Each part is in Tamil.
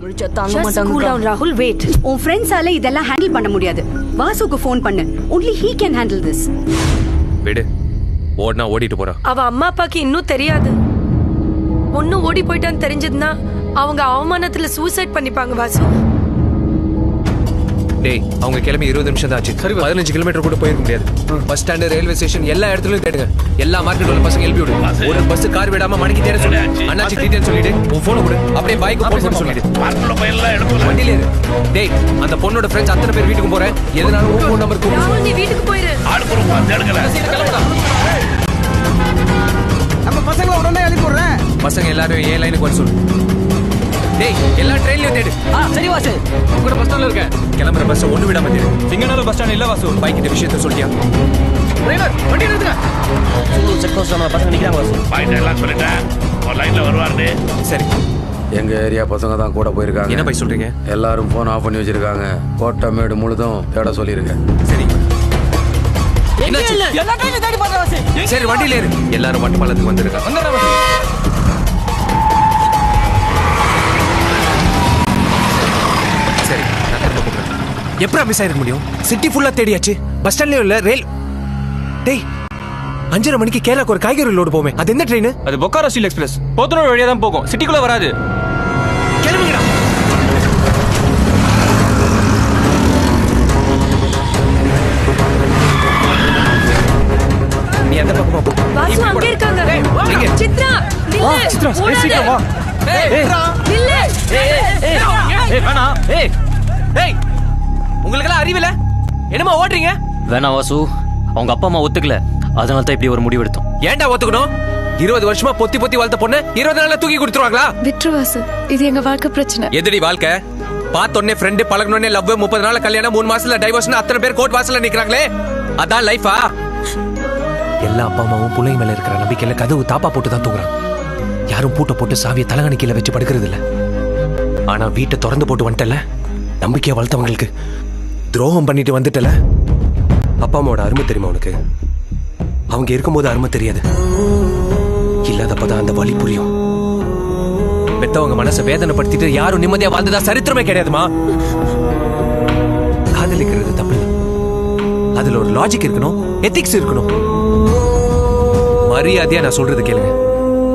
Just cool down, Rahul. Wait. உன் ஃப்ரெண்ட்ஸால இதெல்லாம் ஹேண்டில் பண்ண முடியாது. வாசுக்கு ஃபோன் பண்ணு. Only he can handle this. விடு. ஓடினா ஓடிட்டு போறா. அவ அம்மா அப்பாக்கு இன்னும் தெரியாது. ஒன்னு ஓடி போயிட்டான்னு தெரிஞ்சதுன்னா அவங்க அவமானத்துல சூசைட் பண்ணிப்பாங்க வாசு. டேய் அவங்க கிளம்பி 20 நிமிஷம் தான் ஆச்சு. 15 கிலோமீட்டர் கூட போயிருக்க முடியாது. பஸ் ஸ்டாண்ட், ரயில்வே ஸ்டேஷன் எல்லா இடத்துலயும் தேடுங்க. எல்லா மார்க்கெட் உள்ள பசங்க எழுப்பி விடு. ஒரு பஸ் கார் விடாம மணிக்கு தேட சொல்லு. அண்ணாச்சி டீடைல் சொல்லிடு. உன் போன் கொடு. அப்படியே பைக் போன் பண்ண சொல்லிடு. பார்க்குள்ள போய் எல்லாம் எடுத்து வண்டியில இரு. டேய் அந்த பொண்ணோட ஃப்ரெண்ட்ஸ் அத்தனை பேர் வீட்டுக்கு போறேன். எதனால உன் போன் நம்பர் கொடு. ராகுல் நீ வீட்டுக்கு போயிரு. ஆடு போறோம் தேடுங்கல. நம்ம பசங்களை உடனே அனுப்பி விடுறேன். பசங்க எல்லாரும் ஏ லைனுக்கு வர சொல்லு. டேய் எல்லா ட்ரெயின்லயும் தேடு. சரி வாசு. கூட பஸ் ஸ்டாண்ட்ல இருக்க. கிளம்புற பஸ் ஒண்ணு விடாம தேடு. சிங்கனூர் பஸ் ஸ்டாண்ட் இல்ல வாசு. பைக் இந்த விஷயத்தை சொல்லியா? டிரைவர் வண்டி நிறுத்துங்க. செக் போஸ்ட் நம்ம பசங்க நிக்கிறாங்க வாசு. பாயிண்ட் எல்லாம் சொல்லிட்டேன். ஒரு லைன்ல வருவாருன்னு. சரி. எங்க ஏரியா பசங்க தான் கூட போயிருக்காங்க. என்ன பை சொல்றீங்க? எல்லாரும் போன் ஆஃப் பண்ணி வச்சிருக்காங்க. கோட்டமேடு முழுதும் தேட சொல்லியிருக்கேன். சரி. என்னாச்சு? எல்லா டைம்ல தேடி பாக்குற வாசு. சரி வண்டியில ஏறு. எல்லாரும் வட்டப்பாலத்துக்கு வந்திருக்காங்க. வந்துறேன் வாசு. சரி நான் திரும்ப கூப்பிடுறேன். எப்படா மிஸ் ஆயிருக்க முடியும்? சிட்டி ஃபுல்லா தேடியாச்சு. பஸ் ஸ்டாண்ட்லயும் இல்ல, ரயில். டேய் 5:30 மணிக்கு கேரளாக்கு ஒரு காய்கறி லோடு போமே. அது என்ன ட்ரெயின்? அது பொக்காரோ ஸ்டீல் எக்ஸ்பிரஸ். போத்தனூர் வழியா தான் போகும். சிட்டிக்குள்ள வராது. கிளம்புங்கடா. நீ எந்த பக்கமா போ? வாசு அங்க இருக்காங்க. எங்க? சித்ரா நில்லு. சித்ரா சீக்கிரம் வா. நில்லு. வேணா. ஏய் உங்களுக்கெல்லாம் அறிவில்ல? என்னமா ஓடுறீங்க? வேணா வாசு, அவங்க அப்பா அம்மா ஒத்துக்கல. அதனால தான் இப்படி ஒரு முடிவு எடுத்தோம். ஏன்டா ஒத்துக்கணும்? 20 வருஷமா பொத்தி பொத்தி வளர்த்த பொண்ணு 20 நாள்ல தூக்கி கொடுத்துருவாங்களா? விட்ரு வாசு, இது எங்க வாழ்க்கை பிரச்சனை. எதுடி வாழ்க்கை? பார்த்தோன்னே ஃப்ரெண்டு, பழகணுன்னே லவ், 30 நாள் கல்யாணம், 3 மாசத்துல டைவர்ஸ்னு அத்தனை பேர் கோர்ட் வாசல்ல நிக்கிறாங்களே. அதான் லைஃபா? எல்லா அப்பா அம்மாவும் பிள்ளைங்க மேல இருக்கிற நம்பிக்கையில கதவு தாப்பா போட்டு தான் தூங்குறான். யாரும் பூட்டை போட்டு சாவியை தலகாணி கீழே வச்சு படுக்கிறது இல்ல. ஆனா வீட்டை திறந்து போட்டு வந்துட்டல, நம்பிக்கையை வளர்த்தவங்களுக்கு துரோகம் பண்ணிட்டு வந்துட்டல. அப்பா அம்மாவோட அருமை தெரியுமா உனக்கு? அவங்க இருக்கும்போது அருமை தெரியாது, இல்லாதப்பதான் அந்த வலி புரியும். பெத்தவங்க மனசை வேதனைப்படுத்திட்டு யாரும் நிம்மதியா வாழ்ந்ததா சரித்திரமே கிடையாதுமா. காதலிக்கிறது தப்பு. அதுல ஒரு லாஜிக் இருக்கணும், எத்திக்ஸ் இருக்கணும். மரியாதையா நான் சொல்றது கேளுங்க.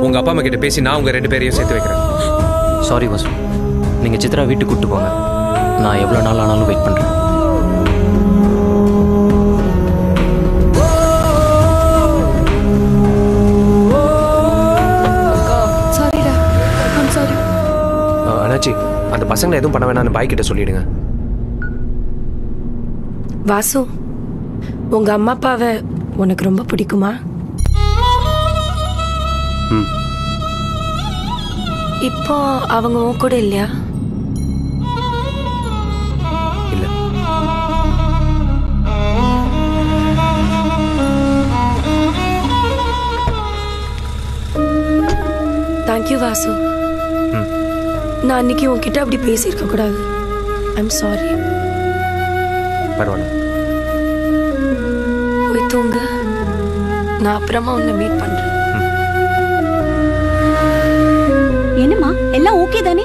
உங்க அப்பா அம்மா கிட்ட பேசி நான் உங்க 2 பேரையும் சேர்த்து வைக்கிறேன். சாரி வாசு, நீங்க சித்ரா வீட்டுக்கு கூட்டு போங்க. நான் எவ்வளவு நாள் ஆனாலும் வெயிட் பண்றேன். சாரிடா, ஐம் சாரி. அண்ணாச்சி, அந்த பசங்களை எதுவும் பண்ண வேணாம்னு பாய் கிட்ட சொல்லிடுங்க. வாசு, உங்க அம்மா அப்பாவை உனக்கு ரொம்ப பிடிக்குமா? இப்போ அவங்க உன் கூட இல்லையா? இல்ல. தேங்க்யூ வாசு. நான் அன்னைக்கு உன்கிட்ட அப்படி பேசியிருக்க கூடாது. I'm sorry. பரவாயில்ல. போய் தூங்கு. நான் அப்புறமா உன்னை மீட் பண்றேன். என்னம்மா எல்லாம் ஓகே தானே?